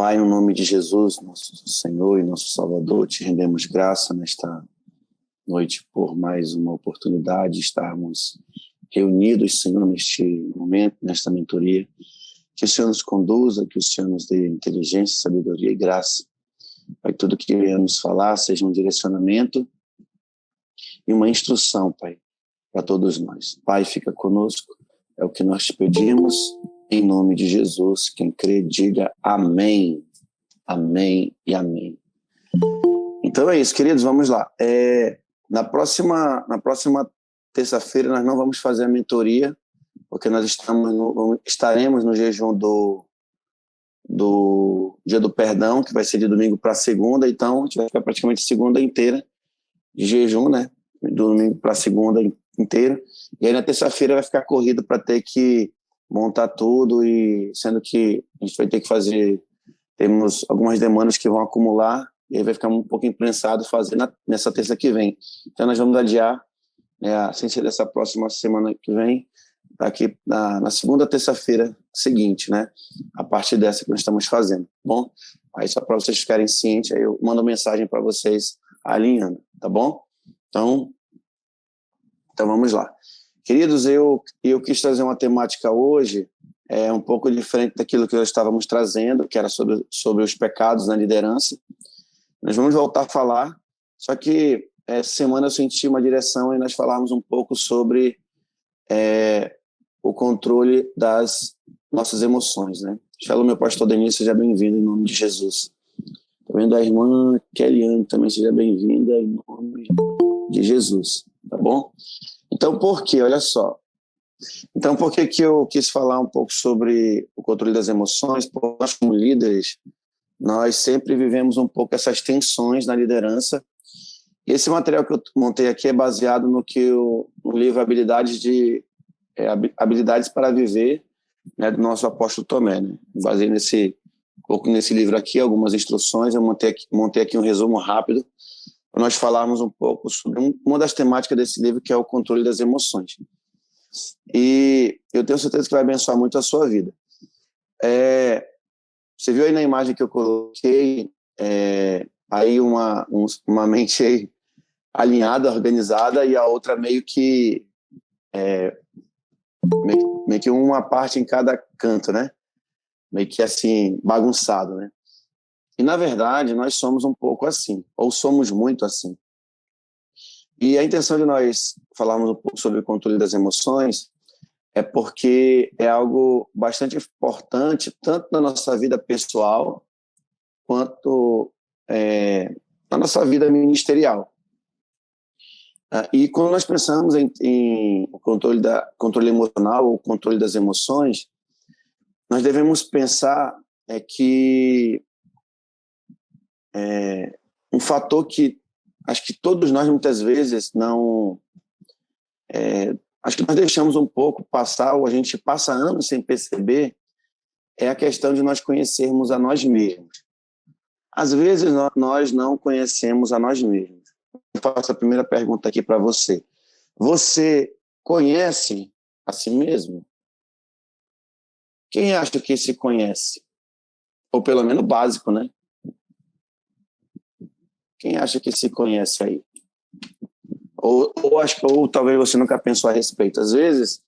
Pai, no nome de Jesus, nosso Senhor e nosso Salvador, te rendemos graça nesta noite por mais uma oportunidade de estarmos reunidos, Senhor, neste momento, nesta mentoria. Que o Senhor nos conduza, que o Senhor nos dê inteligência, sabedoria e graça. Pai, tudo que venhamos falar seja um direcionamento e uma instrução, Pai, para todos nós. Pai, fica conosco, é o que nós te pedimos, em nome de Jesus. Quem crê, diga amém, amém e amém. Então é isso, queridos, vamos lá. Na próxima terça-feira nós não vamos fazer a mentoria, porque nós estaremos no jejum do Dia do Perdão, que vai ser de domingo para segunda, então a gente vai ficar praticamente segunda inteira de jejum, né? Do domingo para segunda inteira, e aí na terça-feira vai ficar corrido para ter que montar tudo, e sendo que a gente vai ter que temos algumas demandas que vão acumular, e aí vai ficar um pouco imprensado fazer nessa terça que vem. Então nós vamos adiar, sem ser dessa próxima semana que vem, aqui na segunda terça-feira seguinte, né? A partir dessa que nós estamos fazendo, bom? Aí só para vocês ficarem cientes, aí eu mando mensagem para vocês alinhando, tá bom? Então vamos lá. Queridos, eu quis trazer uma temática hoje um pouco diferente daquilo que nós estávamos trazendo, que era sobre os pecados na liderança. Nós vamos voltar a falar, só que essa semana eu senti uma direção e nós falamos um pouco sobre o controle das nossas emoções, né? Shalom, meu pastor Denis, seja bem-vindo em nome de Jesus. Estou vendo a irmã Kellyanne também, seja bem-vinda em nome de Jesus, tá bom? Então, por quê? Olha só. Então, por que eu quis falar um pouco sobre o controle das emoções? Porque nós, como líderes, nós sempre vivemos um pouco essas tensões na liderança. E esse material que eu montei aqui é baseado no livro Habilidades para Viver, né, do nosso apóstolo Tomé, né? Baseei um pouco nesse livro aqui, algumas instruções. Eu montei aqui um resumo rápido para nós falarmos um pouco sobre uma das temáticas desse livro, que é o controle das emoções. E eu tenho certeza que vai abençoar muito a sua vida. Você viu aí na imagem que eu coloquei, aí uma mente aí alinhada, organizada, e a outra meio que uma parte em cada canto, né? Meio que assim, bagunçado, né? E, na verdade, nós somos um pouco assim, ou somos muito assim. E a intenção de nós falarmos um pouco sobre o controle das emoções é porque é algo bastante importante, tanto na nossa vida pessoal, quanto na nossa vida ministerial. E quando nós pensamos em controle emocional, ou controle das emoções, nós devemos pensar que um fator que acho que todos nós muitas vezes acho que nós deixamos um pouco passar, ou a gente passa anos sem perceber, é a questão de nós conhecermos a nós mesmos. Às vezes nós não conhecemos a nós mesmos. Eu faço a primeira pergunta aqui para você. Você conhece a si mesmo? Quem acha que se conhece? Ou pelo menos básico, né? Quem acha que se conhece aí? Ou talvez você nunca pensou a respeito. Às vezes,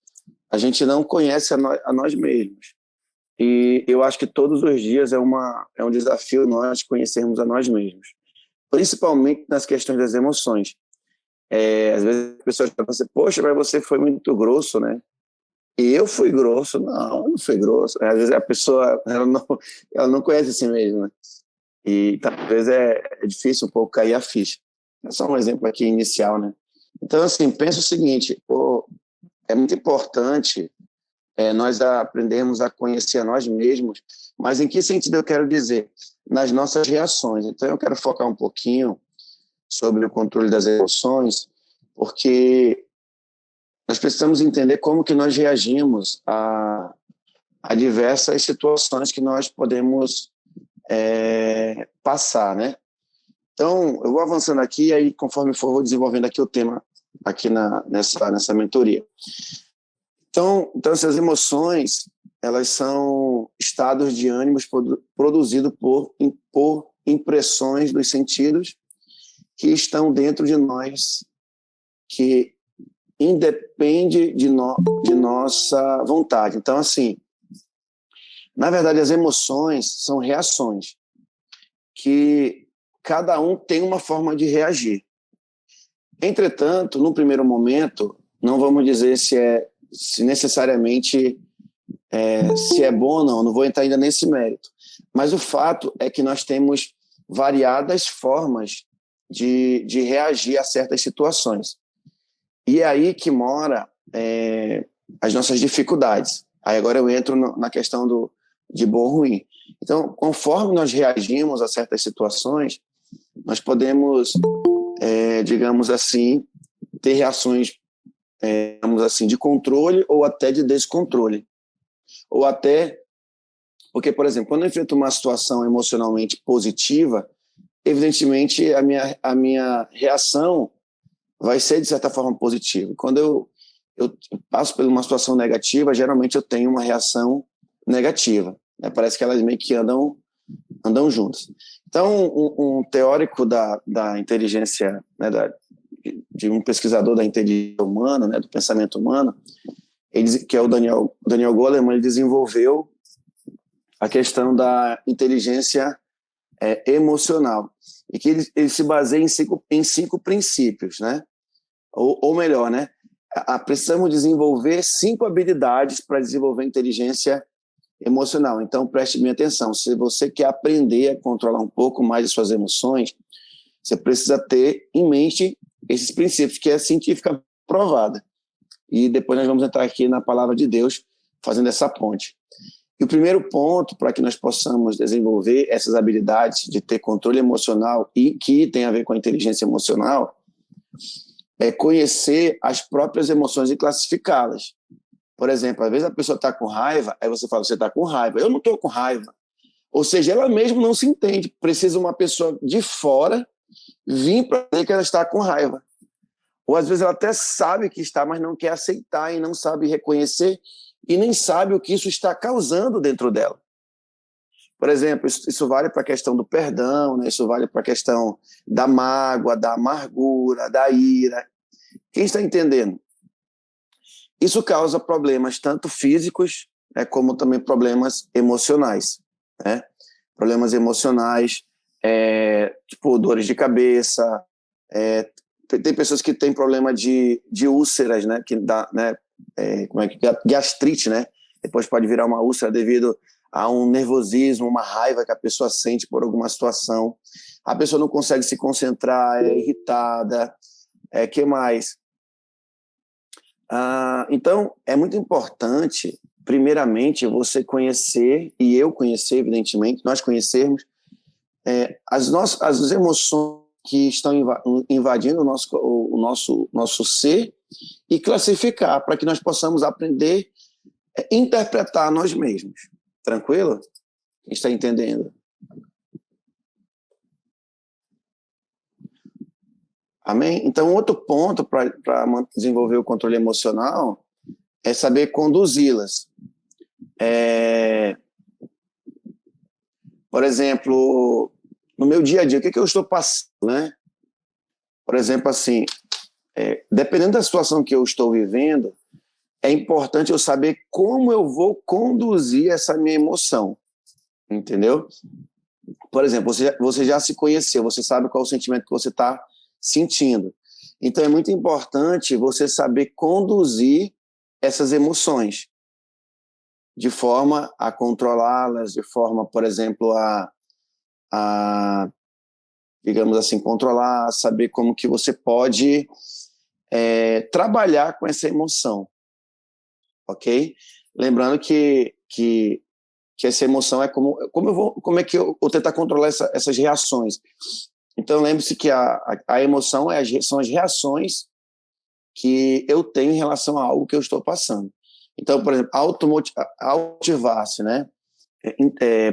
a gente não conhece a nós mesmos. E eu acho que todos os dias é um desafio nós conhecermos a nós mesmos. Principalmente nas questões das emoções. Às vezes as pessoas falam assim, poxa, mas você foi muito grosso, né? E eu fui grosso? Não, eu não fui grosso. Às vezes a pessoa ela não conhece a si mesma, né? E talvez é difícil um pouco cair a ficha. É só um exemplo aqui inicial, né? Então, assim, pensa o seguinte, é muito importante nós aprendermos a conhecer a nós mesmos, mas em que sentido eu quero dizer? Nas nossas reações. Então, eu quero focar um pouquinho sobre o controle das emoções, porque nós precisamos entender como que nós reagimos a diversas situações que nós podemos passar, né? Então, eu vou avançando aqui, e aí, conforme for, vou desenvolvendo aqui o tema aqui nessa mentoria. Então, essas emoções, elas são estados de ânimos produzidos por impressões dos sentidos que estão dentro de nós, que independe de nossa vontade. Então, assim, na verdade, as emoções são reações que cada um tem uma forma de reagir. Entretanto, no primeiro momento, não vamos dizer se necessariamente se é bom ou não vou entrar ainda nesse mérito. Mas o fato é que nós temos variadas formas de reagir a certas situações. E é aí que mora as nossas dificuldades. Aí agora eu entro na questão de bom ou ruim. Então, conforme nós reagimos a certas situações, nós podemos, digamos assim, ter reações, digamos assim, de controle ou até de descontrole. Ou até, porque, por exemplo, quando eu enfrento uma situação emocionalmente positiva, evidentemente a minha reação vai ser, de certa forma, positiva. Quando eu passo por uma situação negativa, geralmente eu tenho uma reação negativa. Né? Parece que elas meio que andam juntas. Então, um teórico da inteligência, né, de um pesquisador da inteligência humana, né, do pensamento humano, que é o Daniel Goleman, ele desenvolveu a questão da inteligência emocional, e que ele se baseia em cinco princípios, né? Ou melhor, né? Precisamos desenvolver 5 habilidades para desenvolver inteligência emocional. Então, preste bem atenção. Se você quer aprender a controlar um pouco mais as suas emoções, você precisa ter em mente esses princípios, que é cientificamente provada. E depois nós vamos entrar aqui na palavra de Deus, fazendo essa ponte. E o primeiro ponto para que nós possamos desenvolver essas habilidades de ter controle emocional e que tem a ver com a inteligência emocional é conhecer as próprias emoções e classificá-las. Por exemplo, às vezes a pessoa está com raiva, aí você fala, você está com raiva. Eu não estou com raiva. Ou seja, ela mesma não se entende. Precisa uma pessoa de fora vir para dizer que ela está com raiva. Ou às vezes ela até sabe que está, mas não quer aceitar e não sabe reconhecer e nem sabe o que isso está causando dentro dela. Por exemplo, isso vale para a questão do perdão, né? Isso vale para a questão da mágoa, da amargura, da ira. Quem está entendendo? Isso causa problemas tanto físicos, né, como também problemas emocionais. Né? Problemas emocionais, tipo dores de cabeça, tem pessoas que têm problema de úlceras, né, que dá, né, gastrite, né? Depois pode virar uma úlcera devido a um nervosismo, uma raiva que a pessoa sente por alguma situação. A pessoa não consegue se concentrar, é irritada. Que mais? Então, é muito importante, primeiramente, você conhecer, e eu conhecer, evidentemente, nós conhecermos as emoções que estão invadindo o nosso ser e classificar para que nós possamos aprender a interpretar nós mesmos. Tranquilo? Quem está entendendo? Amém? Então, outro ponto para desenvolver o controle emocional é saber conduzi-las. Por exemplo, no meu dia a dia, o que eu estou passando, né? Por exemplo, assim, dependendo da situação que eu estou vivendo, é importante eu saber como eu vou conduzir essa minha emoção, entendeu? Por exemplo, você já se conheceu, você sabe qual é o sentimento que você está sentindo. Então, é muito importante você saber conduzir essas emoções de forma a controlá-las, de forma, por exemplo, a digamos assim, controlar, saber como que você pode trabalhar com essa emoção, ok? Lembrando que essa emoção é como é que eu vou tentar controlar essas reações. Então, lembre-se que a emoção são as reações que eu tenho em relação a algo que eu estou passando. Então, por exemplo, automotivar-se, né?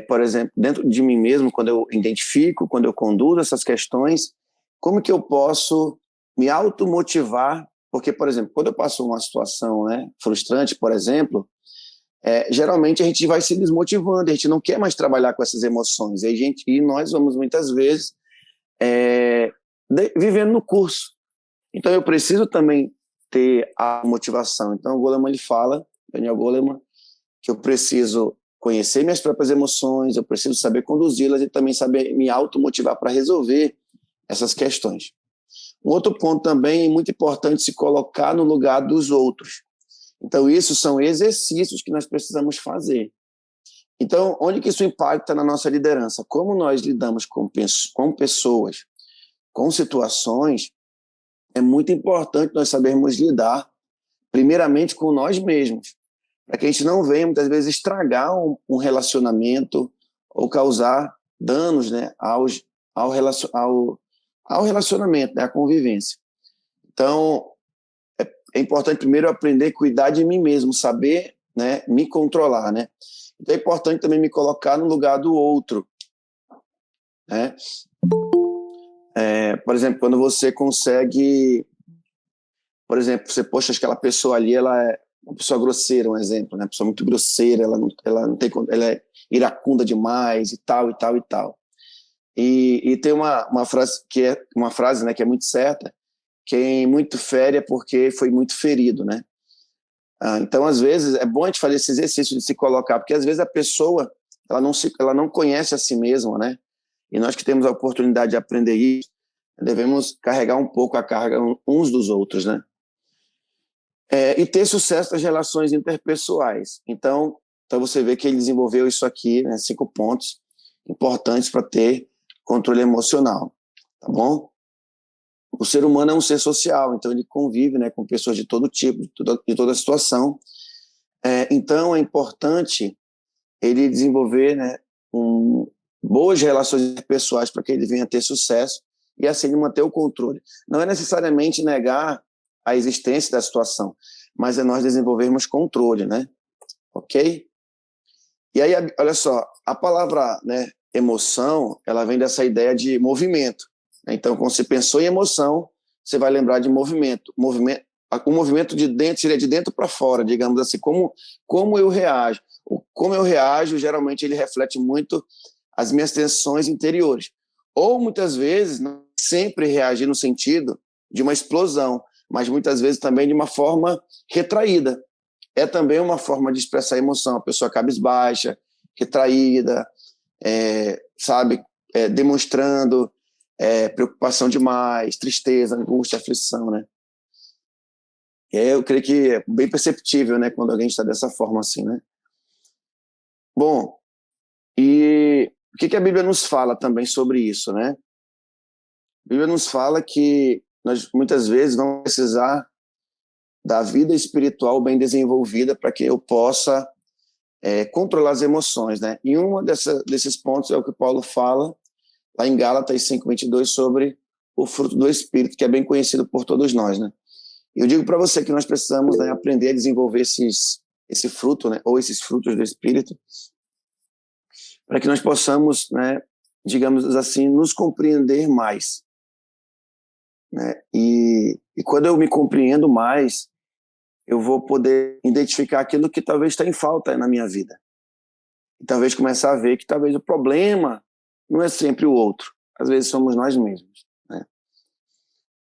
Por exemplo, dentro de mim mesmo, quando eu identifico, quando eu conduzo essas questões, como que eu posso me automotivar? Porque, por exemplo, quando eu passo uma situação, né, frustrante, por exemplo, geralmente a gente vai se desmotivando, a gente não quer mais trabalhar com essas emoções, e nós vamos muitas vezes vivendo no curso. Então eu preciso também ter a motivação. Então o Goleman, ele fala, Daniel Goleman, que eu preciso conhecer minhas próprias emoções, eu preciso saber conduzi-las e também saber me automotivar para resolver essas questões. Um outro ponto também muito importante, se colocar no lugar dos outros. Então isso são exercícios que nós precisamos fazer. Então, onde que isso impacta na nossa liderança? Como nós lidamos com pessoas, com situações, é muito importante nós sabermos lidar, primeiramente, com nós mesmos, para que a gente não venha, muitas vezes, estragar um relacionamento ou causar danos, né, ao relacionamento, né, à convivência. Então, é importante primeiro aprender a cuidar de mim mesmo, saber, né, me controlar, né? Então é importante também me colocar no lugar do outro, né? Por exemplo, quando você consegue, por exemplo, você, poxa, aquela pessoa ali, ela é uma pessoa grosseira, um exemplo, né? Uma pessoa muito grosseira, ela não tem, ela é iracunda demais e tal, e tal, e tal. E tem uma frase que é uma frase, né, que é muito certa: quem muito fere é porque foi muito ferido, né? Então, às vezes, é bom a gente fazer esse exercício de se colocar, porque às vezes a pessoa ela não conhece a si mesma, né? E nós que temos a oportunidade de aprender isso, devemos carregar um pouco a carga uns dos outros, né? E ter sucesso nas relações interpessoais. Então você vê que ele desenvolveu isso aqui, né, 5 pontos importantes para ter controle emocional, tá bom? O ser humano é um ser social, então ele convive, né, com pessoas de todo tipo, de toda situação. Então é importante ele desenvolver, né, boas relações pessoais para que ele venha ter sucesso e assim manter o controle. Não é necessariamente negar a existência da situação, mas é nós desenvolvermos controle, né? Ok? E aí, olha só, a palavra, né, emoção, ela vem dessa ideia de movimento. Então, quando você pensou em emoção, você vai lembrar de movimento. O movimento de dentro seria de dentro para fora, digamos assim, como eu reajo. Como eu reajo, geralmente ele reflete muito as minhas tensões interiores. Ou muitas vezes, não sempre reagir no sentido de uma explosão, mas muitas vezes também de uma forma retraída. É também uma forma de expressar emoção. A pessoa cabisbaixa, retraída, sabe, demonstrando preocupação demais, tristeza, angústia, aflição, né? E aí eu creio que é bem perceptível, né, quando alguém está dessa forma assim, né? Bom, e o que a Bíblia nos fala também sobre isso, né? A Bíblia nos fala que nós muitas vezes vamos precisar da vida espiritual bem desenvolvida para que eu possa controlar as emoções, né? E um desses pontos é o que Paulo fala lá em Gálatas 5:22 sobre o fruto do Espírito, que é bem conhecido por todos nós, né? E eu digo para você que nós precisamos, né, aprender a desenvolver esse fruto, né, ou esses frutos do Espírito, para que nós possamos, né, digamos assim, nos compreender mais, né? E quando eu me compreendo mais, eu vou poder identificar aquilo que talvez está em falta na minha vida. E talvez começar a ver que talvez o problema não é sempre o outro, às vezes somos nós mesmos, né?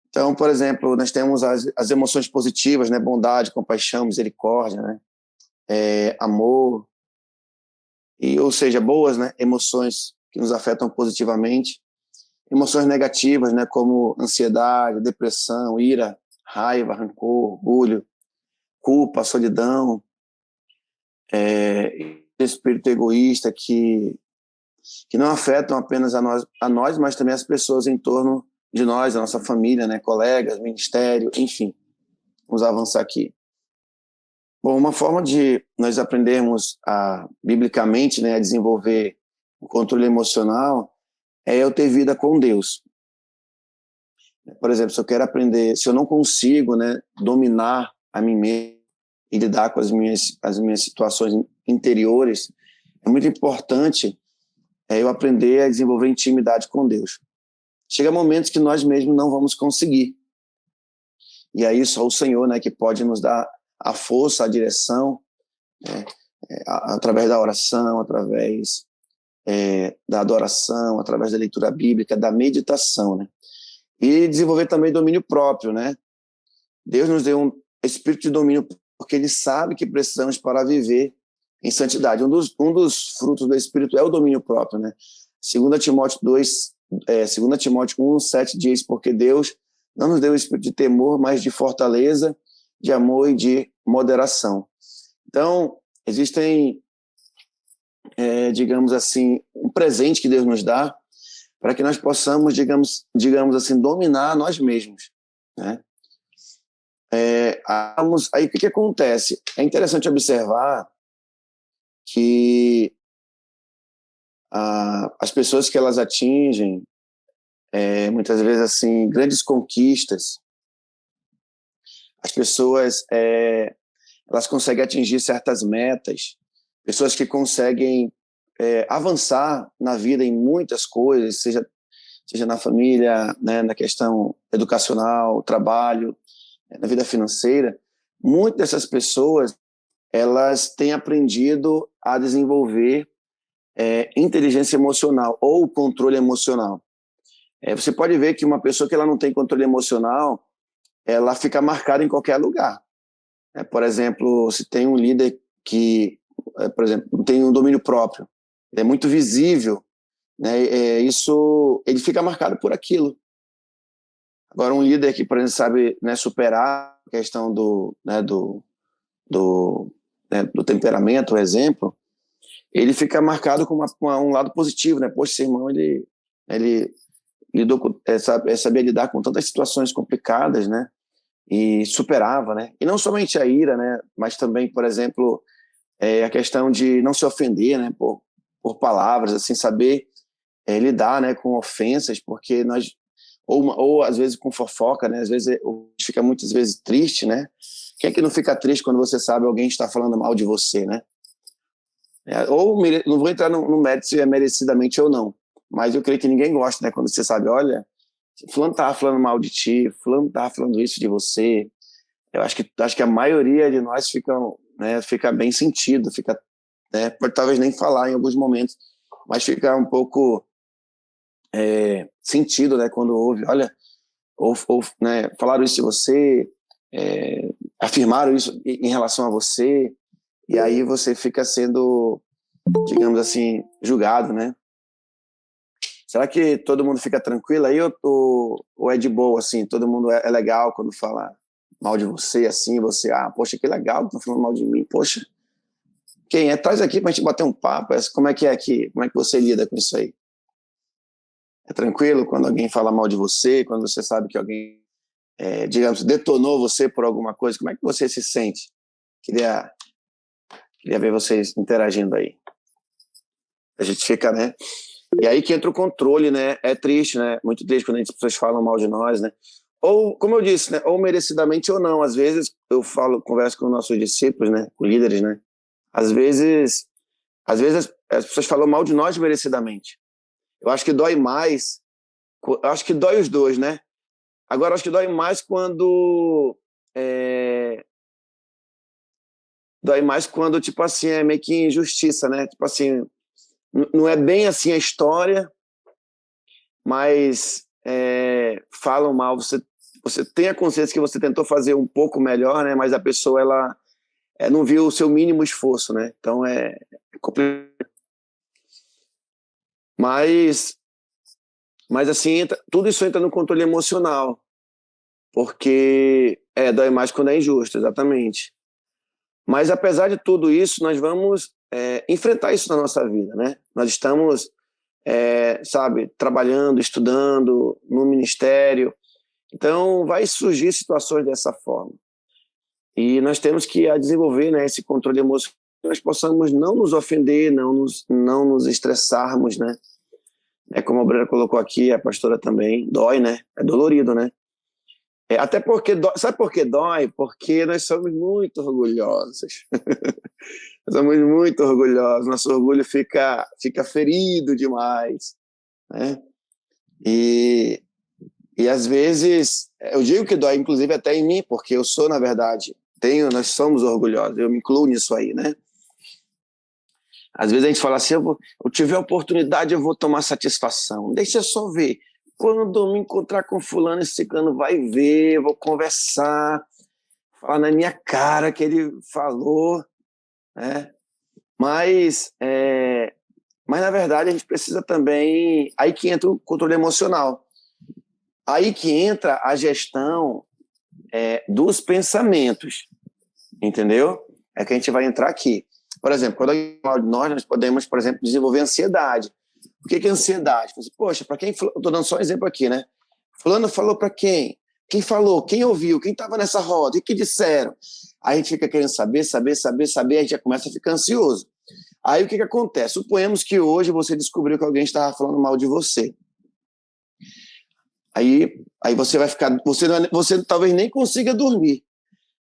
Então, por exemplo, nós temos as emoções positivas, né? Bondade, compaixão, misericórdia, né? Amor, ou seja, boas, né, emoções que nos afetam positivamente. Emoções negativas, né, como ansiedade, depressão, ira, raiva, rancor, orgulho, culpa, solidão, espírito egoísta que não afetam apenas a nós, mas também as pessoas em torno de nós, a nossa família, né, colegas, ministério, enfim. Vamos avançar aqui. Bom, uma forma de nós aprendermos biblicamente, né, a desenvolver o controle emocional é eu ter vida com Deus. Por exemplo, se eu quero aprender, se eu não consigo, né, dominar a mim mesmo e lidar com as minhas situações interiores, é muito importante eu aprender a desenvolver intimidade com Deus. Chega momentos que nós mesmos não vamos conseguir. E aí só o Senhor, né, que pode nos dar a força, a direção, né, através da oração, através da adoração, através da leitura bíblica, da meditação, né? E desenvolver também domínio próprio, né? Deus nos deu um espírito de domínio porque Ele sabe que precisamos para viver em santidade. Um dos frutos do Espírito é o domínio próprio, né? 2 Timóteo 1:7 diz, porque Deus não nos deu o espírito de temor, mas de fortaleza, de amor e de moderação. Então, existem, digamos assim, um presente que Deus nos dá para que nós possamos, digamos assim, dominar nós mesmos, né? Aí o que acontece? É interessante observar que as pessoas que elas atingem, muitas vezes assim, grandes conquistas, as pessoas elas conseguem atingir certas metas, pessoas que conseguem avançar na vida em muitas coisas, seja na família, né, na questão educacional, trabalho, na vida financeira. Muitas dessas pessoas elas têm aprendido a desenvolver inteligência emocional ou controle emocional. Você pode ver que uma pessoa que ela não tem controle emocional, ela fica marcada em qualquer lugar. Por exemplo, se tem um líder que, por exemplo, não tem um domínio próprio, é muito visível, né? Ele fica marcado por aquilo. Agora, um líder que, por exemplo, sabe, né, superar a questão do temperamento, por exemplo, ele fica marcado com um lado positivo, né? Poxa, esse irmão, ele lidou com, sabia lidar com tantas situações complicadas, né? E superava, né? E não somente a ira, né? Mas também, por exemplo, a questão de não se ofender, né? Por palavras, assim, saber lidar, né? Com ofensas, porque nós ou às vezes com fofoca, né? Às vezes a gente fica muitas vezes triste, né? Quem é que não fica triste quando você sabe alguém está falando mal de você, né? Não vou entrar no mérito se é merecidamente ou não, mas eu creio que ninguém gosta, né? Quando você sabe, olha, fulano tá falando mal de ti, fulano tá falando isso de você. Eu acho que a maioria de nós fica bem sentido, pode talvez nem falar em alguns momentos, mas fica um pouco sentido, né? Quando ouve, olha, né, falaram isso de você, afirmaram isso em relação a você, e aí você fica sendo, digamos assim, julgado, né? Será que todo mundo fica tranquilo aí ou é de boa, assim, todo mundo é legal quando fala mal de você, assim, você, poxa, que legal, estão falando mal de mim, poxa, quem é? Traz aqui pra gente bater um papo, como é que é aqui? Como é que você lida com isso aí? É tranquilo quando alguém fala mal de você, quando você sabe que alguém, digamos, detonou você por alguma coisa, como é que você se sente? Queria ver vocês interagindo aí. A gente fica, né? E aí que entra o controle, né? É triste, né? Muito triste quando as pessoas falam mal de nós, né? Ou, como eu disse, né? Ou merecidamente ou não. Às vezes eu converso com nossos discípulos, né? Com líderes, né? Às vezes as pessoas falam mal de nós merecidamente. Eu acho que dói mais. Eu acho que dói os dois, né? Agora, eu acho que dói mais quando tipo assim, é meio que injustiça, né? Tipo assim, não é bem assim a história, mas falam mal. Você tem a consciência que você tentou fazer um pouco melhor, né? Mas a pessoa ela não viu o seu mínimo esforço, né? Então é complicado. Mas assim, tudo isso entra no controle emocional, porque dói mais quando é injusto, exatamente. Mas apesar de tudo isso, nós vamos enfrentar isso na nossa vida, né? Nós estamos trabalhando, estudando no ministério. Então, vai surgir situações dessa forma. E nós temos que desenvolver, né, esse controle emocional, que nós possamos não nos ofender, não nos estressarmos, né? Como a Bruna colocou aqui, a pastora também, dói, né? É dolorido, né? Até porque, sabe por que dói? Porque nós somos muito orgulhosos. Nós somos muito orgulhosos, nosso orgulho fica ferido demais, né? E às vezes, eu digo que dói, inclusive, até em mim, porque eu sou, na verdade, nós somos orgulhosos, eu me incluo nisso aí, né? Às vezes a gente fala assim, eu tiver a oportunidade, eu vou tomar satisfação. Deixa eu só ver. Quando eu me encontrar com fulano, esse ciclano vai ver, eu vou conversar, falar na minha cara que ele falou, né? Mas, mas, na verdade, a gente precisa também... Aí que entra o controle emocional. Aí que entra a gestão dos pensamentos, entendeu? É que a gente vai entrar aqui. Por exemplo, quando alguém fala de nós podemos, por exemplo, desenvolver ansiedade. O que é ansiedade? Poxa, para quem... Estou dando só um exemplo aqui, né? Fulano falou para quem? Quem falou? Quem ouviu? Quem estava nessa roda? O que disseram? Aí a gente fica querendo saber, a gente já começa a ficar ansioso. Aí o que acontece? Suponhamos que hoje você descobriu que alguém estava falando mal de você. Aí você vai ficar... Você talvez nem consiga dormir.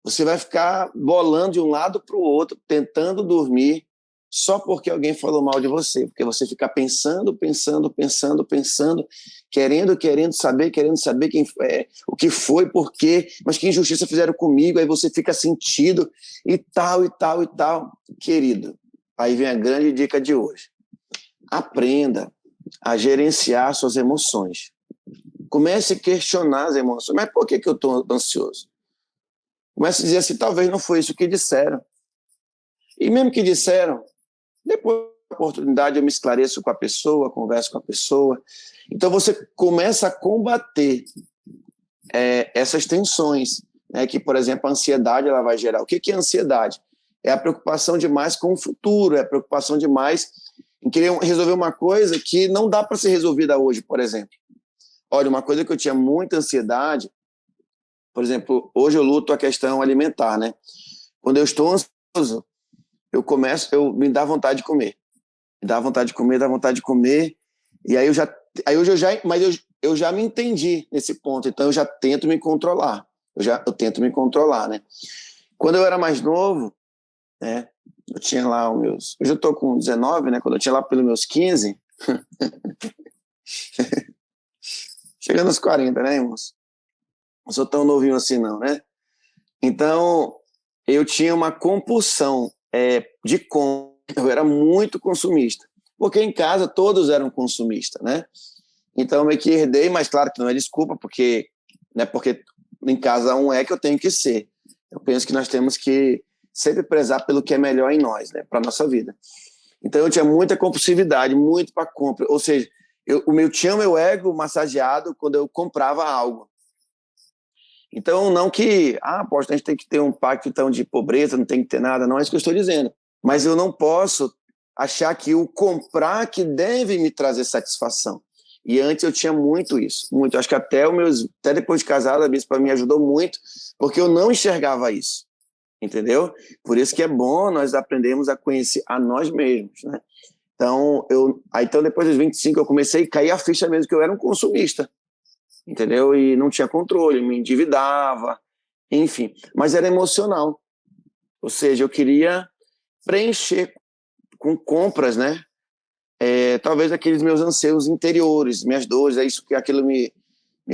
Você vai ficar bolando de um lado para o outro, tentando dormir, só porque alguém falou mal de você. Porque você fica pensando, querendo saber quem o que foi, por quê, mas que injustiça fizeram comigo. Aí você fica sentido e tal. Querido, aí vem a grande dica de hoje. Aprenda a gerenciar suas emoções. Comece a questionar as emoções. Mas por que eu estou ansioso? Comece a dizer assim, talvez não foi isso que disseram. E mesmo que disseram, depois da oportunidade eu me esclareço com a pessoa, converso com a pessoa. Então você começa a combater essas tensões, né, que, por exemplo, a ansiedade ela vai gerar. O que é ansiedade? É a preocupação demais com o futuro, é a preocupação demais em querer resolver uma coisa que não dá para ser resolvida hoje, por exemplo. Olha, uma coisa que eu tinha muita ansiedade, por exemplo, hoje eu luto a questão alimentar, né? Quando eu estou ansioso, me dá vontade de comer. Me dá vontade de comer, e aí eu já me entendi nesse ponto, então eu já tento me controlar. Eu tento me controlar, né? Quando eu era mais novo, né? Eu tinha lá os meus... Hoje eu estou com 19, né? Quando eu tinha lá pelos meus 15, chegando aos 40, né, irmãos? Não sou tão novinho assim, não, né? Então, eu tinha uma compulsão de compra. Eu era muito consumista. Porque em casa todos eram consumistas, né? Então, eu meio que herdei, mas claro que não é desculpa, porque em casa que eu tenho que ser. Eu penso que nós temos que sempre prezar pelo que é melhor em nós, né? Para a nossa vida. Então, eu tinha muita compulsividade, muito para compra. Ou seja, eu tinha o meu ego massageado quando eu comprava algo. Então, não que, a gente tem que ter um pacto então, de pobreza, não tem que ter nada, não é isso que eu estou dizendo. Mas eu não posso achar que o comprar que deve me trazer satisfação. E antes eu tinha muito isso, muito. Acho que até depois de casado, a bispa me ajudou muito, porque eu não enxergava isso, entendeu? Por isso que é bom nós aprendermos a conhecer a nós mesmos, né? Então, então depois dos 25 eu comecei a cair a ficha mesmo que eu era um consumista, entendeu? E não tinha controle, me endividava, enfim. Mas era emocional. Ou seja, eu queria preencher com compras, né? Talvez aqueles meus anseios interiores, minhas dores, aquilo me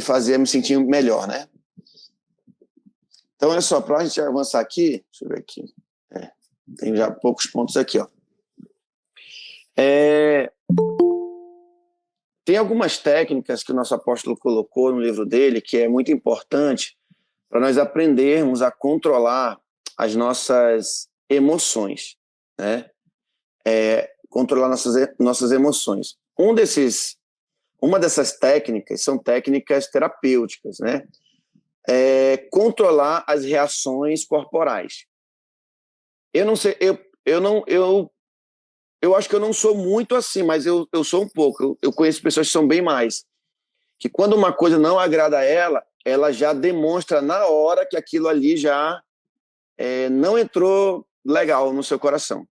fazia me sentir melhor, né? Então, olha só, para a gente avançar aqui, deixa eu ver aqui. Tem já poucos pontos aqui, ó. Tem algumas técnicas que o nosso apóstolo colocou no livro dele, que é muito importante para nós aprendermos a controlar as nossas emoções, né? Controlar nossas emoções. Uma dessas técnicas são técnicas terapêuticas, né? Controlar as reações corporais. Eu não sei, eu acho que eu não sou muito assim, mas eu sou um pouco. Eu conheço pessoas que são bem mais. Que quando uma coisa não agrada a ela já demonstra na hora que aquilo ali já não entrou legal no seu coração.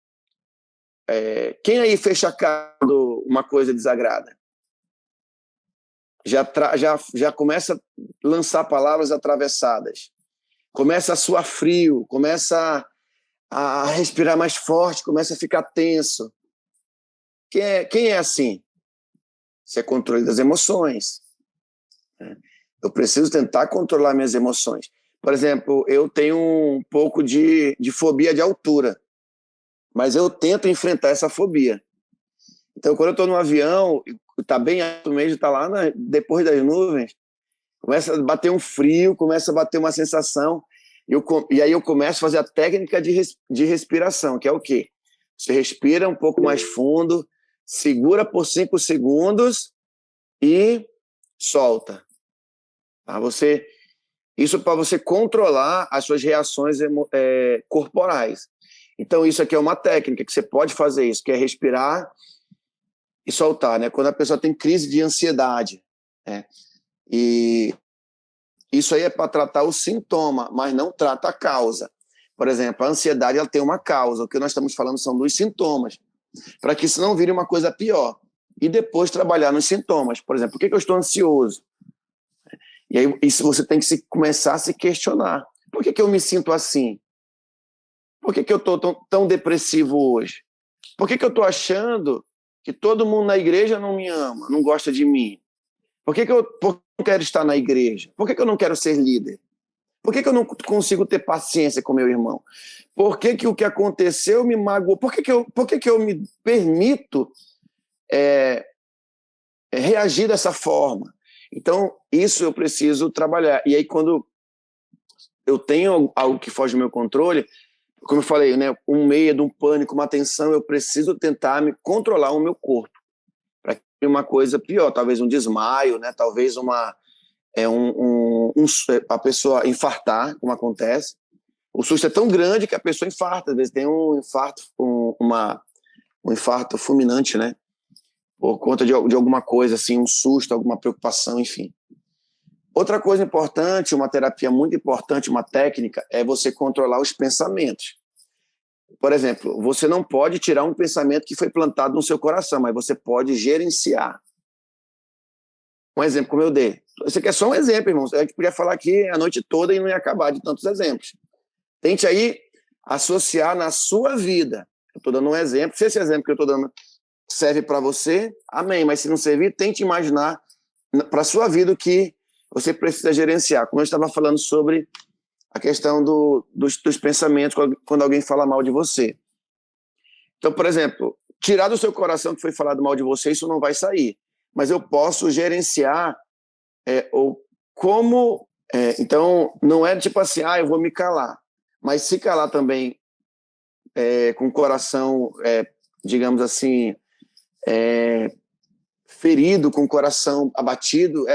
Quem aí fecha a cara quando uma coisa desagrada? Já começa a lançar palavras atravessadas. Começa a suar frio, começa a respirar mais forte, começa a ficar tenso. Quem é assim? Isso é controle das emoções. Eu preciso tentar controlar minhas emoções. Por exemplo, eu tenho um pouco de fobia de altura. mas eu tento enfrentar essa fobia. Então, quando eu estou no avião, está bem alto mesmo, está lá depois das nuvens, começa a bater um frio, começa a bater uma sensação, e aí eu começo a fazer a técnica de respiração, que é o quê? Você respira um pouco mais fundo, segura por 5 segundos e solta. Tá? Isso para você controlar as suas reações corporais. Então, isso aqui é uma técnica que você pode fazer isso, que é respirar e soltar, né? Quando a pessoa tem crise de ansiedade, né? E isso aí é para tratar o sintoma, mas não trata a causa. Por exemplo, a ansiedade ela tem uma causa. O que nós estamos falando são dos sintomas, para que isso não vire uma coisa pior. E depois trabalhar nos sintomas. Por exemplo, por que eu estou ansioso? E aí isso você tem que começar a se questionar. Por que eu me sinto assim? Por que eu estou tão depressivo hoje? Por que eu estou achando que todo mundo na igreja não me ama, não gosta de mim? Por que eu não quero estar na igreja? Por que eu não quero ser líder? Por que eu não consigo ter paciência com meu irmão? Por que o que aconteceu me magoou? Por que eu me permito reagir dessa forma? Então, isso eu preciso trabalhar. E aí, quando eu tenho algo que foge do meu controle, como eu falei, né, um medo, um pânico, uma tensão, eu preciso tentar me controlar o meu corpo para que uma coisa pior, talvez um desmaio, né, talvez a pessoa infartar, como acontece. O susto é tão grande que a pessoa infarta, às vezes tem um infarto, um infarto fulminante, né, por conta de alguma coisa, assim, um susto, alguma preocupação, enfim. Outra coisa importante, uma terapia muito importante, uma técnica, é você controlar os pensamentos. Por exemplo, você não pode tirar um pensamento que foi plantado no seu coração, mas você pode gerenciar. Um exemplo como eu dei. Esse aqui é só um exemplo, irmão. A gente podia falar aqui a noite toda e não ia acabar de tantos exemplos. Tente aí associar na sua vida. Eu estou dando um exemplo. Se esse exemplo que eu estou dando serve para você, amém. Mas se não servir, tente imaginar para a sua vida o que você precisa gerenciar. Como eu estava falando sobre a questão dos pensamentos quando alguém fala mal de você. Então, por exemplo, tirar do seu coração que foi falado mal de você, isso não vai sair. Mas eu posso gerenciar ou como... então, não é tipo assim, eu vou me calar. Mas se calar também com o coração, digamos assim, ferido, com o coração abatido,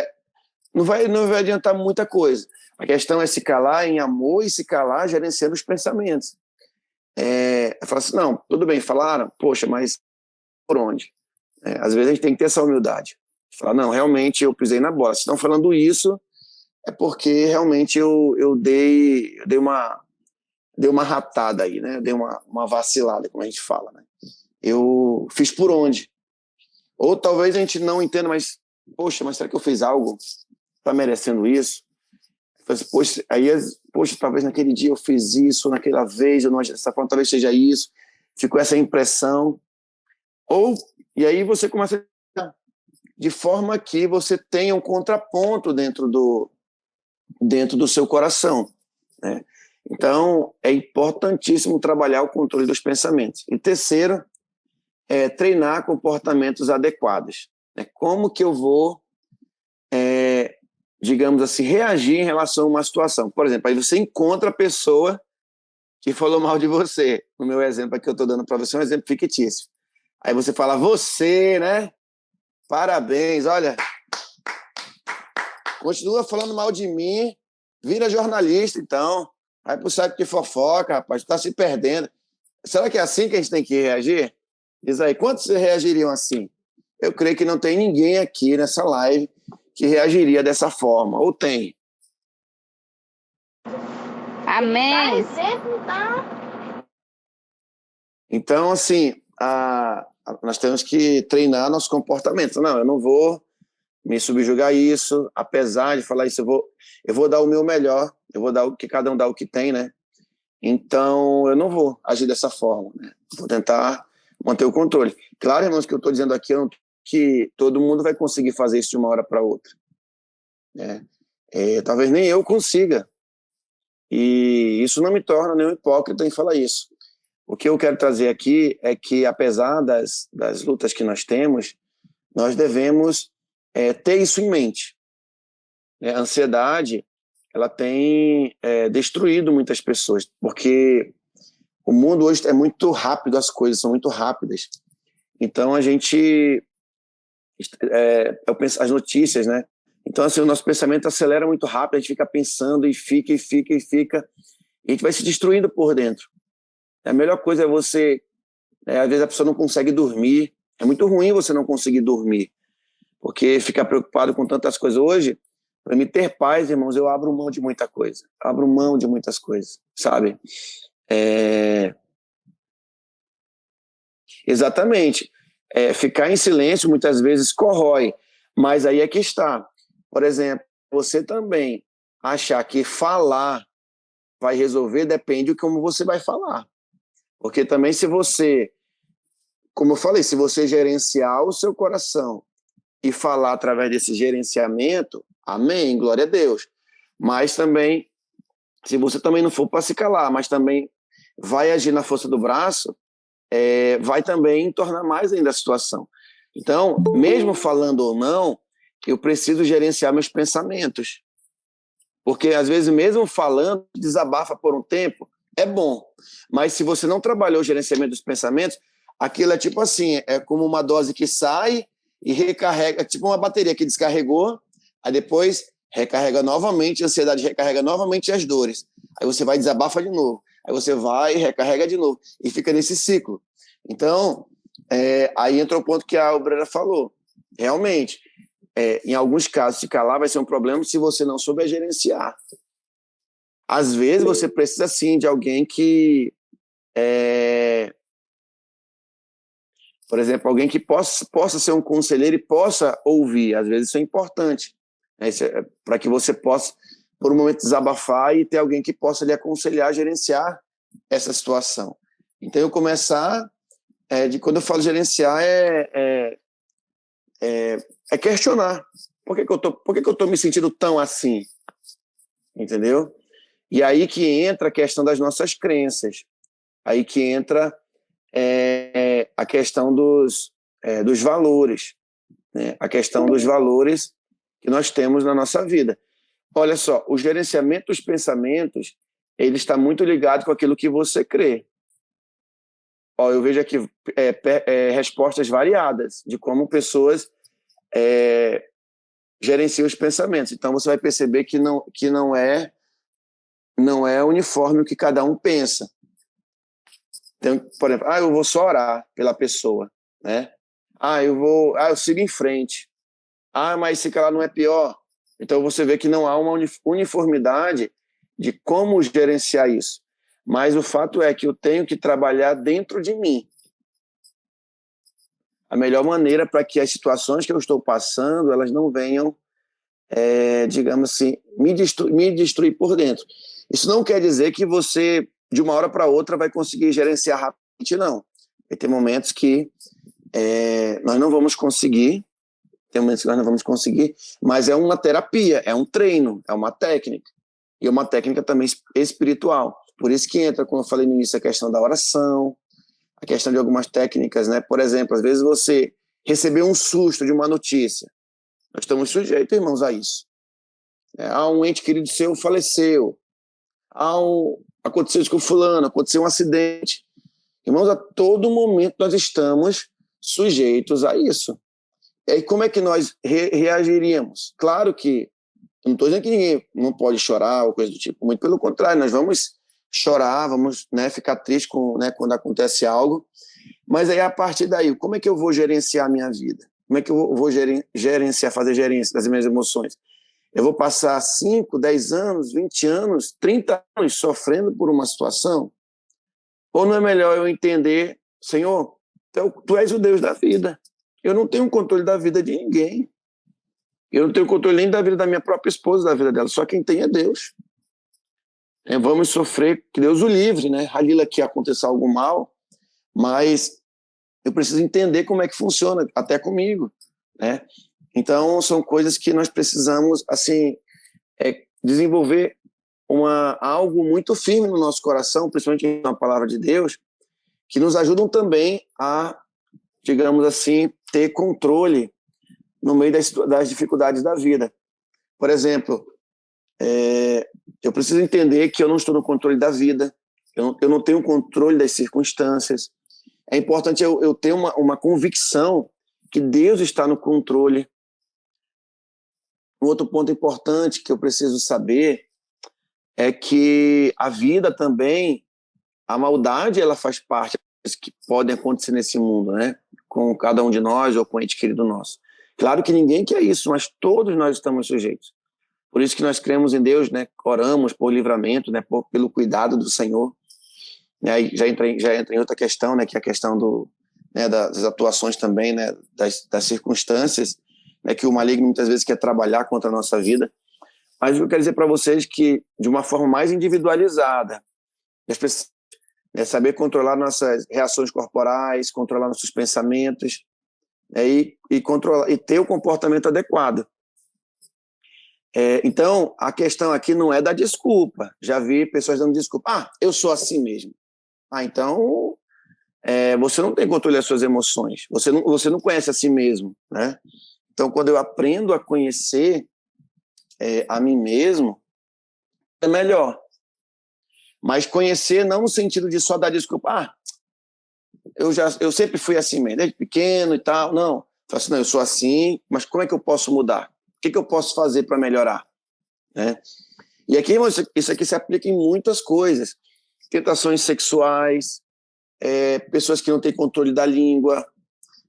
não vai adiantar muita coisa. A questão é se calar em amor e se calar gerenciando os pensamentos. Falar assim, não, tudo bem, falaram, poxa, mas por onde? Às vezes a gente tem que ter essa humildade. Falar, não, realmente eu pisei na bola. Se estão falando isso, é porque realmente eu dei uma ratada aí, né? Eu dei uma vacilada, como a gente fala, né? Eu fiz por onde? Ou talvez a gente não entenda, mas, poxa, mas será que eu fiz algo? Está merecendo isso? Poxa, talvez naquele dia eu fiz isso, naquela vez, eu não achei dessa forma, talvez seja isso. Ficou essa impressão. E aí você começa de forma que você tenha um contraponto dentro do seu coração, né? Então, é importantíssimo trabalhar o controle dos pensamentos. E terceiro, treinar comportamentos adequados. Como que eu vou, digamos assim, reagir em relação a uma situação? Por exemplo, aí você encontra a pessoa que falou mal de você. No meu exemplo aqui que eu estou dando para você é um exemplo fictício. Aí você fala, você, né? Parabéns, olha, continua falando mal de mim, vira jornalista, então. Vai pro site de fofoca, rapaz, está se perdendo. Será que é assim que a gente tem que reagir? Diz aí, quantos reagiriam assim? Eu creio que não tem ninguém aqui nessa live que reagiria dessa forma. Ou tem? Amém. Então, assim, nós temos que treinar nosso comportamento. Não, eu não vou me subjugar isso, apesar de falar isso, eu vou dar o meu melhor, eu vou dar o que cada um dá o que tem, né? Então, eu não vou agir dessa forma, né? Vou tentar manter o controle. Claro, irmãos, que eu estou dizendo aqui que todo mundo vai conseguir fazer isso de uma hora para outra, né? Talvez nem eu consiga. E isso não me torna nenhum hipócrita em falar isso. O que eu quero trazer aqui é que, apesar das lutas que nós temos, nós devemos ter isso em mente. A ansiedade, ela tem destruído muitas pessoas, porque o mundo hoje é muito rápido, as coisas são muito rápidas. Então, a gente... eu penso, as notícias, né? Então, assim, o nosso pensamento acelera muito rápido, a gente fica pensando e fica, e a gente vai se destruindo por dentro. A melhor coisa é você... às vezes a pessoa não consegue dormir. É muito ruim você não conseguir dormir, porque ficar preocupado com tantas coisas. Hoje, para me ter paz, irmãos, eu abro mão de muita coisa. Abro mão de muitas coisas, sabe? Exatamente. Ficar em silêncio muitas vezes corrói, mas aí é que está. Por exemplo, você também achar que falar vai resolver depende de como você vai falar. Porque também se você, como eu falei, se você gerenciar o seu coração e falar através desse gerenciamento, amém, glória a Deus. Mas também, se você também não for para se calar, mas também vai agir na força do braço, vai também tornar mais ainda a situação. Então, mesmo falando ou não, eu preciso gerenciar meus pensamentos. Porque, às vezes, mesmo falando, desabafa por um tempo, é bom. Mas se você não trabalhou o gerenciamento dos pensamentos, aquilo é tipo assim, é como uma dose que sai e recarrega, tipo uma bateria que descarregou, aí depois recarrega novamente, a ansiedade recarrega novamente as dores. Aí você vai e desabafa de novo. Aí você vai e recarrega de novo. E fica nesse ciclo. Então, aí entra o ponto que a obreira falou. Realmente, em alguns casos, se calar vai ser um problema se você não souber gerenciar. Às vezes, você precisa, sim, de alguém que... por exemplo, alguém que possa ser um conselheiro e possa ouvir. Às vezes isso é importante, né? Para que você possa, por um momento, desabafar e ter alguém que possa lhe aconselhar, gerenciar essa situação. Então, eu começar... quando eu falo gerenciar, é questionar. Por que eu estou me sentindo tão assim? Entendeu? E aí que entra a questão das nossas crenças. Aí que entra a questão dos valores, né? A questão dos valores que nós temos na nossa vida. Olha só, o gerenciamento dos pensamentos, ele está muito ligado com aquilo que você crê. Eu vejo aqui respostas variadas de como pessoas gerenciam os pensamentos. Então, você vai perceber que não é uniforme o que cada um pensa. Então, por exemplo, eu vou só orar pela pessoa, né? Eu sigo em frente. Mas se calar não é pior. Então, você vê que não há uma uniformidade de como gerenciar isso. Mas o fato é que eu tenho que trabalhar dentro de mim. A melhor maneira para que as situações que eu estou passando, elas não venham, digamos assim, me destruir por dentro. Isso não quer dizer que você, de uma hora para outra, vai conseguir gerenciar rapidamente, não. Vai ter momentos que nós não vamos conseguir, mas é uma terapia, é um treino, é uma técnica. E é uma técnica também espiritual. Por isso que entra, como eu falei no início, a questão da oração, a questão de algumas técnicas, né? Por exemplo, às vezes você recebeu um susto de uma notícia. Nós estamos sujeitos, irmãos, a isso. Um ente querido seu faleceu. Aconteceu isso com fulano, aconteceu um acidente. Irmãos, a todo momento nós estamos sujeitos a isso. E aí, como é que nós reagiríamos? Claro que, eu não estou dizendo que ninguém não pode chorar ou coisa do tipo, muito pelo contrário, nós vamos chorar, vamos, né, ficar triste quando acontece algo, mas aí a partir daí, como é que eu vou gerenciar a minha vida? Como é que eu vou fazer gerência das minhas emoções? Eu vou passar 5, 10 anos, 20 anos, 30 anos sofrendo por uma situação? Ou não é melhor eu entender, Senhor, tu és o Deus da vida, eu não tenho controle da vida de ninguém, eu não tenho controle nem da vida da minha própria esposa, da vida dela, só quem tem é Deus. Vamos sofrer, que Deus o livre, né? Halila, que aconteça algo mal, mas eu preciso entender como é que funciona, até comigo, né? Então, são coisas que nós precisamos, assim, desenvolver algo muito firme no nosso coração, principalmente na palavra de Deus, que nos ajudam também a, digamos assim, ter controle no meio das dificuldades da vida. Por exemplo, eu preciso entender que eu não estou no controle da vida, eu não tenho controle das circunstâncias. É importante eu ter uma convicção que Deus está no controle. Um outro ponto importante que eu preciso saber é que a vida também, a maldade, ela faz parte das que podem acontecer nesse mundo, né? Com cada um de nós ou com um ente querido nosso. Claro que ninguém quer isso, mas todos nós estamos sujeitos. Por isso que nós cremos em Deus, né? Oramos por livramento, né? Pelo cuidado do Senhor. E aí já entra em outra questão, né? Que é a questão das atuações também, né? Das circunstâncias, né? Que o maligno muitas vezes quer trabalhar contra a nossa vida. Mas eu quero dizer para vocês que, de uma forma mais individualizada, saber controlar nossas reações corporais, controlar nossos pensamentos, e ter o comportamento adequado. Então, a questão aqui não é da desculpa. Já vi pessoas dando desculpa. Eu sou assim mesmo. Então, você não tem controle das suas emoções. Você não conhece a si mesmo, né? Então, quando eu aprendo a conhecer a mim mesmo, é melhor. Mas conhecer não no sentido de só dar desculpa. Eu sempre fui assim mesmo, desde pequeno e tal. Não, eu sou assim, mas como é que eu posso mudar? O que eu posso fazer para melhorar? Né? E aqui, isso aqui se aplica em muitas coisas. Tentações sexuais, pessoas que não têm controle da língua,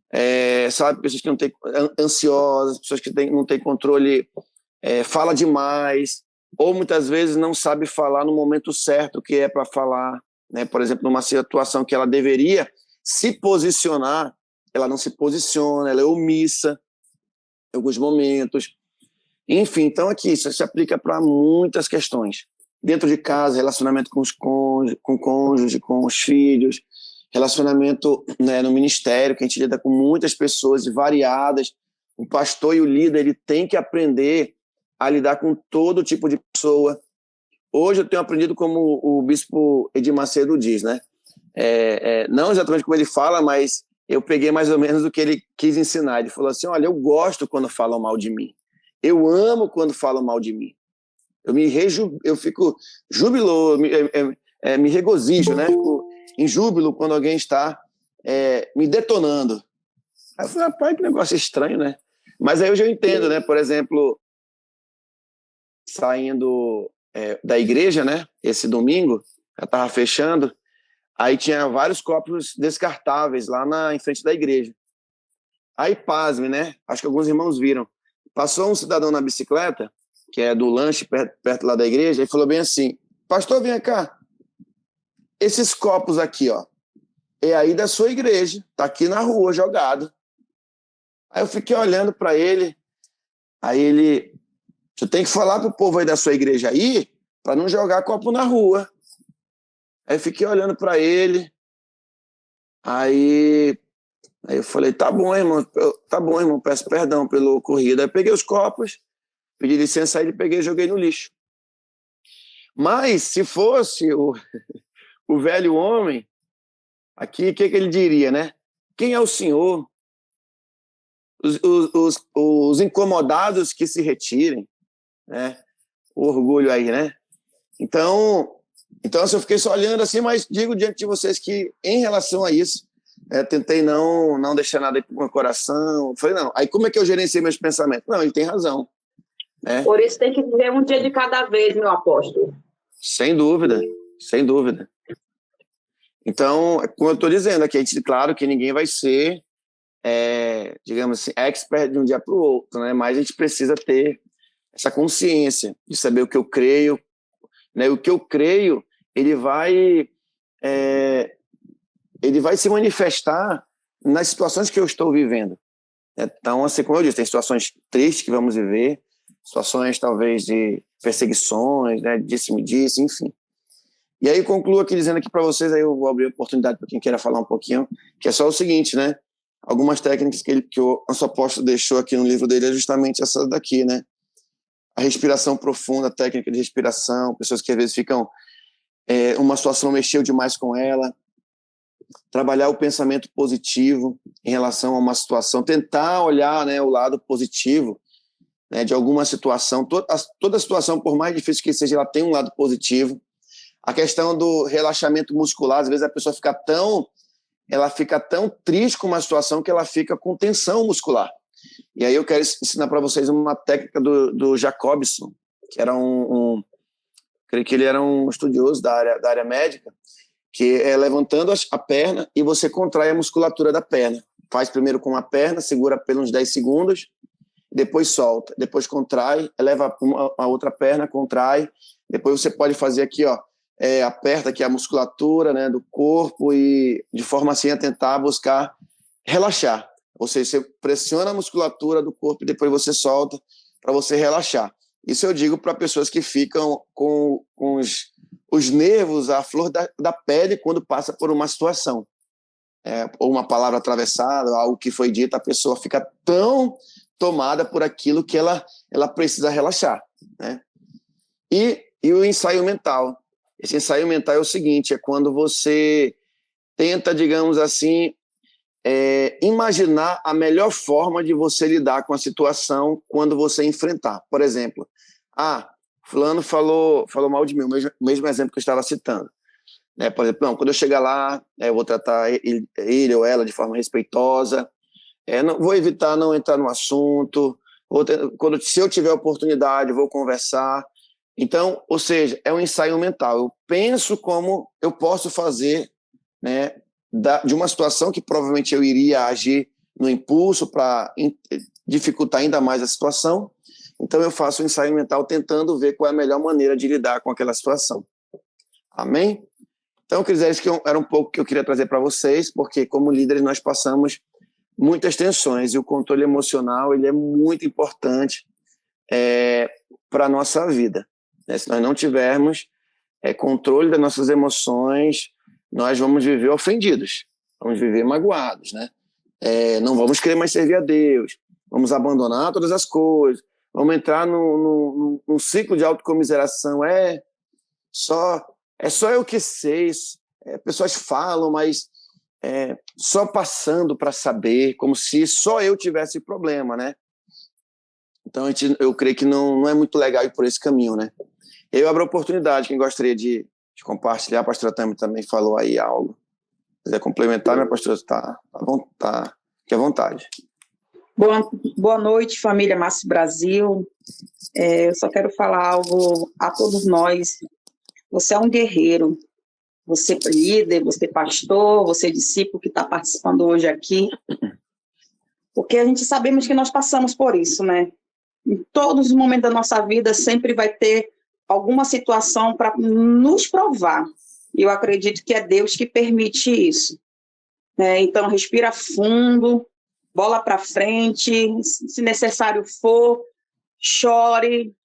pessoas que não têm ansiosas, pessoas que não têm controle, fala demais, ou muitas vezes não sabe falar no momento certo o que é para falar, né? Por exemplo, numa situação que ela deveria se posicionar, ela não se posiciona, ela é omissa em alguns momentos. Enfim, então aqui isso se aplica para muitas questões. Dentro de casa, relacionamento com o cônjuge, com os filhos, relacionamento, né, no ministério, que a gente lida com muitas pessoas variadas. O pastor e o líder, ele tem que aprender a lidar com todo tipo de pessoa. Hoje eu tenho aprendido como o bispo Edir Macedo diz, né? Não exatamente como ele fala, mas eu peguei mais ou menos o que ele quis ensinar. Ele falou assim, olha, eu gosto quando falam mal de mim. Eu amo quando falam mal de mim. Eu fico jubiloso, me regozijo, né? Fico em júbilo quando alguém está me detonando. Aí eu falei, rapaz, que negócio estranho, né? Mas aí eu já entendo, né? Por exemplo, saindo da igreja, né? Esse domingo, já estava fechando, aí tinha vários copos descartáveis lá em frente da igreja. Aí, pasme, né? Acho que alguns irmãos viram. Passou um cidadão na bicicleta, que é do lanche, perto lá da igreja, e falou bem assim, pastor, vem cá, esses copos aqui, ó, é aí da sua igreja, tá aqui na rua, jogado. Aí eu fiquei olhando para ele, aí ele, você tem que falar pro povo aí da sua igreja aí, para não jogar copo na rua. Aí eu fiquei olhando para ele, aí eu falei, tá bom, irmão, peço perdão pelo ocorrido. Aí peguei os copos, pedi licença a ele, peguei e joguei no lixo. Mas se fosse o velho homem, aqui, o que ele diria, né? Quem é o senhor? Os incomodados que se retirem, né? O orgulho aí, né? Então assim, eu fiquei só olhando assim, mas digo diante de vocês que, em relação a isso, tentei não deixar nada aí pro meu coração. Falei, não. Aí como é que eu gerenciei meus pensamentos? Não, ele tem razão. Né? Por isso tem que viver um dia de cada vez, meu apóstolo. Sem dúvida, sem dúvida. Então, como eu estou dizendo aqui, claro que ninguém vai ser, digamos assim, expert de um dia para o outro, né? Mas a gente precisa ter essa consciência de saber o que eu creio, né? O que eu creio, ele vai se manifestar nas situações que eu estou vivendo. Então, assim como eu disse, tem situações tristes que vamos viver, situações talvez de perseguições, né? Disse-me-disse, enfim. E aí concluo aqui dizendo aqui para vocês, aí eu vou abrir a oportunidade para quem queira falar um pouquinho, que é só o seguinte, né? Algumas técnicas que o nosso apóstolo deixou aqui no livro dele é justamente essa daqui, né? A respiração profunda, a técnica de respiração, pessoas que às vezes ficam, uma situação mexeu demais com ela, trabalhar o pensamento positivo em relação a uma situação, tentar olhar, né, o lado positivo, né, de alguma situação. Toda situação, por mais difícil que seja, ela tem um lado positivo. A questão do relaxamento muscular, às vezes a pessoa fica tão triste com uma situação que ela fica com tensão muscular. E aí eu quero ensinar para vocês uma técnica do Jacobson, que era creio que ele era um estudioso da área médica, que é levantando a perna e você contrai a musculatura da perna. Faz primeiro com a perna, segura por uns 10 segundos, depois solta, depois contrai, eleva a outra perna, contrai, depois você pode fazer aqui, ó, aperta aqui a musculatura, né, do corpo e de forma assim a tentar buscar relaxar. Ou seja, você pressiona a musculatura do corpo e depois você solta para você relaxar. Isso eu digo para pessoas que ficam com os nervos à flor da pele quando passa por uma situação. Ou uma palavra atravessada, algo que foi dito, a pessoa fica tão tomada por aquilo que ela precisa relaxar, né? E o ensaio mental. Esse ensaio mental é o seguinte, é quando você tenta, digamos assim, imaginar a melhor forma de você lidar com a situação quando você enfrentar. Por exemplo, fulano falou mal de mim, o mesmo exemplo que eu estava citando. Né? Por exemplo, quando eu chegar lá, eu vou tratar ele ou ela de forma respeitosa, vou evitar não entrar no assunto, se eu tiver oportunidade, vou conversar. Então, ou seja, é um ensaio mental. Eu penso como eu posso fazer, né, de uma situação que provavelmente eu iria agir no impulso para dificultar ainda mais a situação. Então, eu faço um ensaio mental tentando ver qual é a melhor maneira de lidar com aquela situação. Amém? Então, isso que era um pouco que eu queria trazer para vocês, porque como líderes nós passamos muitas tensões e o controle emocional ele é muito importante para a nossa vida. Né? Se nós não tivermos controle das nossas emoções, nós vamos viver ofendidos, vamos viver magoados, né? Não vamos querer mais servir a Deus, vamos abandonar todas as coisas, vamos entrar num ciclo de autocomiseração. Só eu que sei, pessoas falam, mas só passando para saber, como se só eu tivesse problema, né? Então eu creio que não é muito legal ir por esse caminho, né? Eu abro a oportunidade, quem gostaria de compartilhar, a pastora também falou aí algo. Se quiser complementar, minha pastora está fique à vontade. Boa noite, família Márcio Brasil. Eu só quero falar algo a todos nós. Você é um guerreiro, você é líder, você é pastor, você é discípulo que está participando hoje aqui, porque a gente sabemos que nós passamos por isso, né? Em todos os momentos da nossa vida sempre vai ter alguma situação para nos provar. E eu acredito que é Deus que permite isso. Então, respira fundo, bola para frente, se necessário for, chore.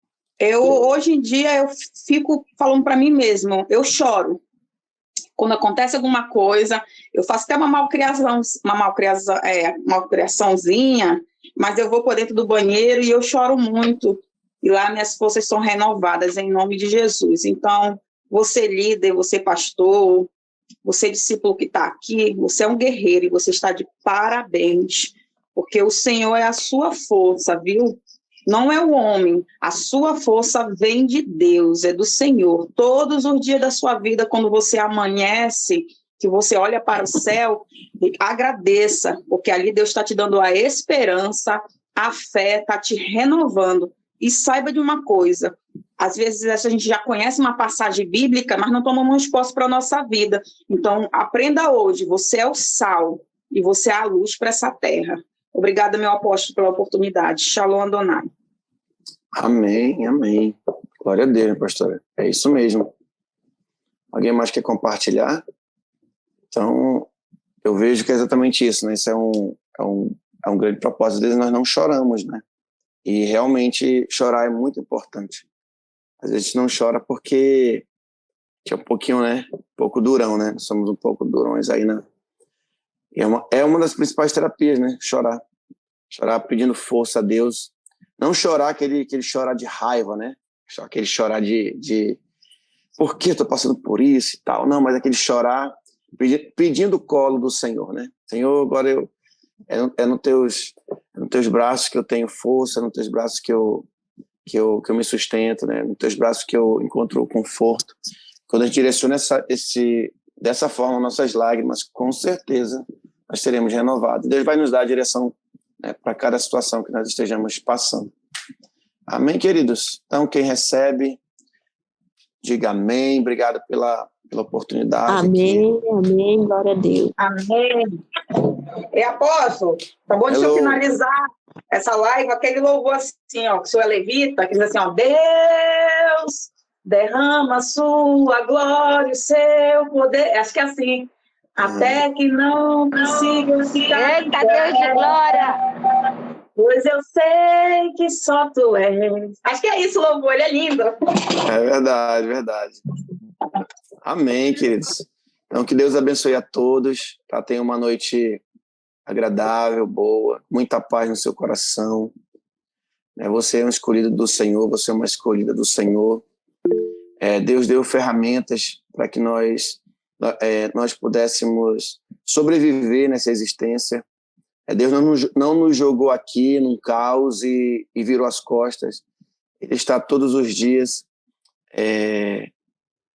Hoje em dia, eu fico falando para mim mesmo, eu choro. Quando acontece alguma coisa, eu faço até uma malcriaçãozinha, mas eu vou por dentro do banheiro e eu choro muito. E lá minhas forças são renovadas em nome de Jesus. Então, você líder, você pastor, você discípulo que está aqui, você é um guerreiro e você está de parabéns, porque o Senhor é a sua força, viu? Não é o homem, a sua força vem de Deus, é do Senhor. Todos os dias da sua vida, quando você amanhece, que você olha para o céu, agradeça, porque ali Deus está te dando a esperança, a fé, está te renovando. E saiba de uma coisa, às vezes a gente já conhece uma passagem bíblica, mas não tomamos posse para a nossa vida. Então, aprenda hoje, você é o sal e você é a luz para essa terra. Obrigada, meu apóstolo, pela oportunidade. Shalom, Adonai. Amém, amém. Glória a Deus, pastora. É isso mesmo. Alguém mais quer compartilhar? Então, eu vejo que é exatamente isso, né? Isso é um grande propósito deles, nós não choramos, né? E realmente chorar é muito importante. Às vezes a gente não chora porque é um pouquinho, né? Um pouco durão, né? Somos um pouco durões aí, né? E é uma das principais terapias, né? Chorar. Chorar pedindo força a Deus. Não chorar aquele chorar de raiva, né? Aquele chorar de por que eu tô passando por isso e tal. Não, mas aquele chorar pedindo o colo do Senhor, né? Senhor, agora é nos teus braços que eu tenho força, é nos teus braços que eu me sustento, né? Nos teus braços que eu encontro conforto. Quando a gente direciona dessa forma nossas lágrimas, com certeza nós seremos renovados. Deus vai nos dar a direção, né, para cada situação que nós estejamos passando. Amém, queridos? Então, quem recebe, diga amém. Obrigado pela oportunidade. Amém, amém, glória a Deus. Amém. E apóstolo, tá bom? Deixa eu finalizar essa live, aquele louvor assim, ó, que o senhor é levita, que diz assim, ó, Deus derrama sua glória, o seu poder, acho que é assim, até que não consiga ficar. Eita, Deus de glória! Pois eu sei que só tu és. Acho que é isso, o louvor, ele é lindo. É verdade, verdade. Amém, queridos. Então, que Deus abençoe a todos, tá? Tenha uma noite agradável, boa, muita paz no seu coração. Você é um escolhido do Senhor, você é uma escolhida do Senhor. Deus deu ferramentas para que nós pudéssemos sobreviver nessa existência. Deus não nos jogou aqui num caos e virou as costas. Ele está todos os dias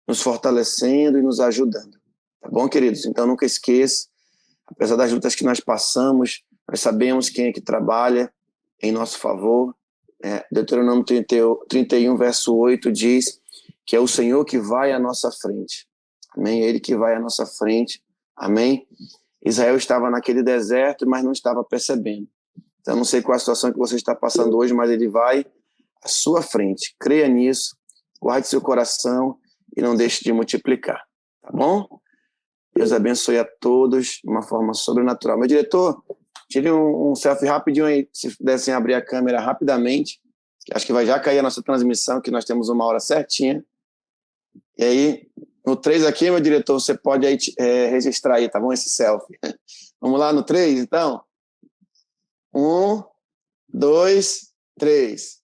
nos fortalecendo e nos ajudando. Tá bom, queridos? Então, nunca esqueça, apesar das lutas que nós passamos, nós sabemos quem é que trabalha em nosso favor. Deuteronômio 31, verso 8, diz que é o Senhor que vai à nossa frente. Amém? É Ele que vai à nossa frente. Amém? Israel estava naquele deserto, mas não estava percebendo. Então, não sei qual é a situação que você está passando hoje, mas Ele vai à sua frente. Creia nisso, guarde seu coração e não deixe de multiplicar. Tá bom? Deus abençoe a todos de uma forma sobrenatural. Meu diretor, tire um selfie rapidinho aí, se pudessem abrir a câmera rapidamente. Acho que vai já cair a nossa transmissão, que nós temos 1 hora certinha. E aí, no 3 aqui, meu diretor, você pode aí, registrar aí, tá bom? Esse selfie. Vamos lá no 3, então? 1, 2, 3.